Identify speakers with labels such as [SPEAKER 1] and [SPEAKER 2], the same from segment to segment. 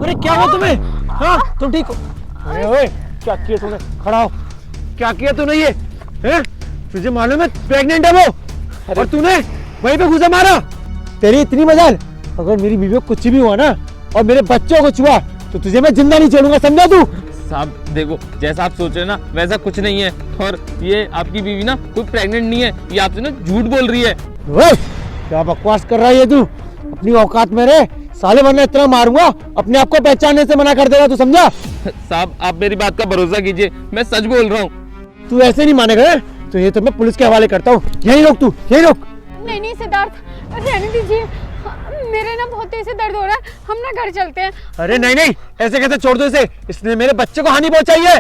[SPEAKER 1] अरे क्या हुआ तुम्हें? हाँ तुम ठीक हो? अरे ओए क्या किया तूने? खड़ा हो। क्या किया तूने ये? हैं? तुझे मालूम है प्रेग्नेंट है वो, और तूने वहीं पे घुसा मारा। तेरी इतनी मजाल, अगर मेरी बीवी को कुछ भी हुआ ना और मेरे बच्चों को छुआ तो तुझे मैं जिंदा नहीं छोड़ूंगा, समझा तू?
[SPEAKER 2] साहब देखो, जैसा आप सोच रहे हैं ना वैसा कुछ नहीं है, और ये आपकी बीवी ना कोई प्रेग्नेंट नहीं है, ये आपसे ना झूठ बोल रही है।
[SPEAKER 1] ओए क्या बकवास कर रहा है ये तू? अपनी औकात में रहे साले, वरना इतना मारूंगा अपने आप को पहचानने से मना कर देगा, तू समझा?
[SPEAKER 2] साहब आप मेरी बात का भरोसा कीजिए, मैं सच बोल रहा हूँ।
[SPEAKER 1] तू ऐसे नहीं मानेगा तो ये तो मैं पुलिस के हवाले करता हूँ। यही रोक तू, यही रोक।
[SPEAKER 3] नहीं नहीं सिद्धार्थ, रहने दीजिए, मेरे ना बहुत तेज से दर्द हो रहा है, हम ना घर चलते हैं।
[SPEAKER 1] अरे नहीं नहीं, ऐसे कैसे छोड़ दो इसे? इसने मेरे बच्चे को हानि पहुंचाई है।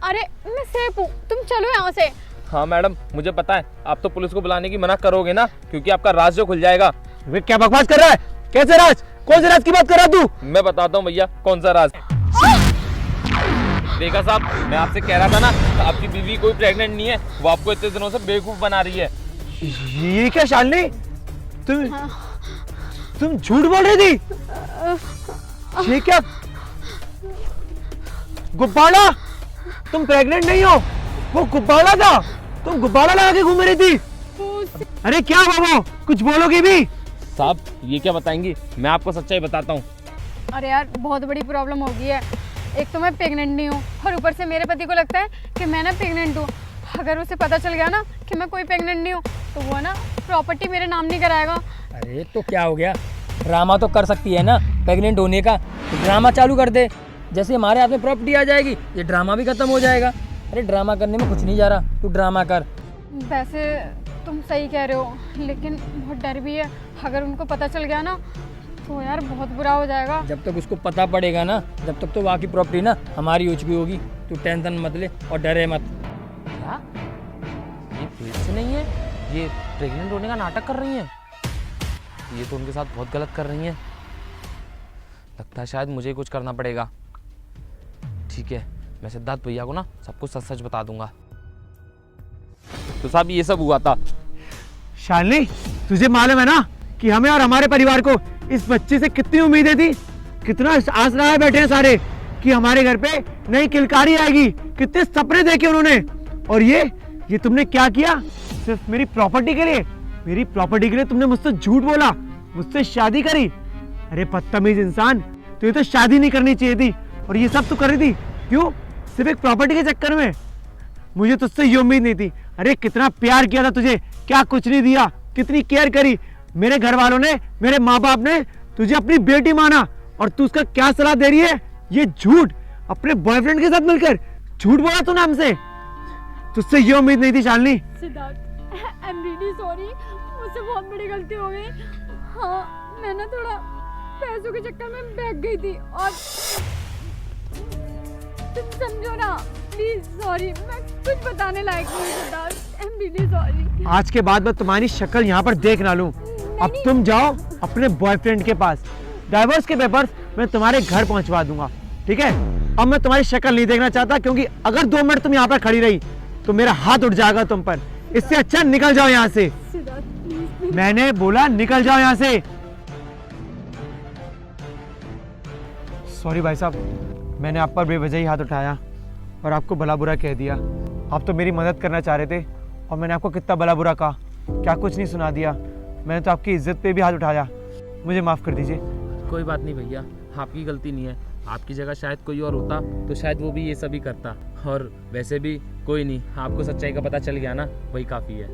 [SPEAKER 3] अरे मैं सेफ हूँ, तुम चलो यहाँ से।
[SPEAKER 2] हाँ मैडम, मुझे पता है आप तो पुलिस को बुलाने की मना करोगे ना, क्योंकि आपका राज जो खुल जाएगा।
[SPEAKER 1] वे क्या बकवास कर रहा है? कैसे राज? कौन से राज की बात कर रहा है तू?
[SPEAKER 2] मैं बताता हूँ भैया कौन सा राज। देखा साहब, मैं आपसे कह रहा था ना, आपकी बीवी कोई प्रेग्नेंट नहीं है, वो आपको इतने दिनों से बेवकूफ बना रही है।
[SPEAKER 1] ये क्या शालिनी, तुम झूठ बोल रही थी? ये क्या गुब्बारा? तुम प्रेग्नेंट नहीं हो, वो गुब्बारा था। तुम गुब्बारा लगा के घूम रही थी। अरे क्या बाबू, कुछ बोलोगे भी?
[SPEAKER 2] साहब ये क्या बताएंगी, मैं आपको सच्चाई बताता हूँ।
[SPEAKER 3] अरे यार बहुत बड़ी प्रॉब्लम हो गई है। एक तो मैं प्रेग्नेंट नहीं हूँ और ऊपर से मेरे पति को लगता है कि मैं ना प्रेग्नेंट हूँ। अगर उसे पता चल गया ना कि मैं कोई प्रेग्नेंट नहीं हूँ तो वो ना प्रॉपर्टी मेरे नाम नहीं कराएगा।
[SPEAKER 4] अरे तो क्या हो गया, ड्रामा तो कर सकती है ना प्रेग्नेंट होने का, तो ड्रामा चालू कर दे। जैसे हमारे हाथ में प्रॉपर्टी आ जाएगी ये ड्रामा भी खत्म हो जाएगा। अरे ड्रामा करने में कुछ नहीं जा रहा, तू ड्रामा कर।
[SPEAKER 3] वैसे तुम सही कह रहे हो, लेकिन बहुत डर भी है। अगर उनको पता चल गया ना तो यार बहुत बुरा हो जाएगा।
[SPEAKER 4] जब तक उसको पता पड़ेगा ना, जब तक तो वहाँ की प्रॉपर्टी ना हमारी हो चुकी होगी। तू टेंशन मत ले और डरे मत।
[SPEAKER 2] क्या ये फिर से नहीं है, ये प्रेग्नेंट होने का नाटक कर रही हैं? ये तो उनके साथ बहुत गलत कर रही हैं। लगता है शायद मुझे कुछ करना पड़ेगा। ठीक है, मैं सिद्धार्थ भैया को ना सब कुछ सच सच बता दूंगा। तो साहब ये सब हुआ था।
[SPEAKER 1] शालिनी तुझे मालूम है ना कि हमें और हमारे परिवार को इस बच्चे से कितनी उम्मीदें थी, कितना आस लगाए बैठे हैं सारे कि हमारे घर पे नई किलकारी आएगी। कितने सपने देखे उन्होंने, और ये तुमने क्या किया? सिर्फ मेरी प्रॉपर्टी के लिए, मेरी प्रॉपर्टी के लिए तुमने मुझसे झूठ बोला, मुझसे शादी करी। अरे बदतमीज इंसान, तो ये तो शादी नहीं करनी चाहिए थी, और ये सब तो कर रही थी क्यों? सिर्फ एक प्रॉपर्टी के चक्कर में। मुझे तुझसे ये उम्मीद नहीं थी। अरे कितना प्यार किया था तुझे, क्या कुछ नहीं दिया, कितनी केयर करी। मेरे घर वालों ने, मेरे माँ बाप ने तुझे अपनी बेटी माना, और तू उसका क्या सलाह दे रही है? ये झूठ, अपने बॉयफ्रेंड के साथ मिलकर झूठ बोला तूने हमसे। तुझसे ये उम्मीद नहीं थी Shalini.
[SPEAKER 3] Siddharth, I am really sorry, मुझसे बहुत बड़ी गलती हो गई। हाँ मैं ना थोड़ा पैसों के चक्कर में बहक गई थी, और तुम समझो ना प्लीज। सॉरी, मैं कुछ बताने लायक नहीं हूँ Siddharth, I am really sorry.
[SPEAKER 1] आज के बाद मैं तुम्हारी शक्ल यहाँ पर देख ना लूं। अब तुम जाओ अपने बॉयफ्रेंड के पास, डाइवोर्स के पेपर्स मैं तुम्हारे घर पहुंचवा दूंगा, ठीक है? अब मैं तुम्हारी शक्ल नहीं देखना चाहता, क्योंकि अगर 2 मिनट तुम यहाँ पर खड़ी रही तो मेरा हाथ उठ जाएगा तुम पर। इससे अच्छा निकल जाओ यहाँ से।
[SPEAKER 3] सिद्धार्थ प्लीज।
[SPEAKER 1] मैंने बोला निकल जाओ यहाँ से। सॉरी भाई साहब, मैंने आप पर बेवजह ही हाथ उठाया और आपको भला बुरा कह दिया। आप तो मेरी मदद करना चाह रहे थे और मैंने आपको कितना भला बुरा कहा, क्या कुछ नहीं सुना दिया? मैंने तो आपकी इज्जत पे भी हाथ उठाया, मुझे माफ़ कर दीजिए।
[SPEAKER 2] कोई बात नहीं भैया, आपकी गलती नहीं है। आपकी जगह शायद कोई और होता तो शायद वो भी ये सभी करता, और वैसे भी कोई नहीं, आपको सच्चाई का पता चल गया ना, वही काफ़ी है।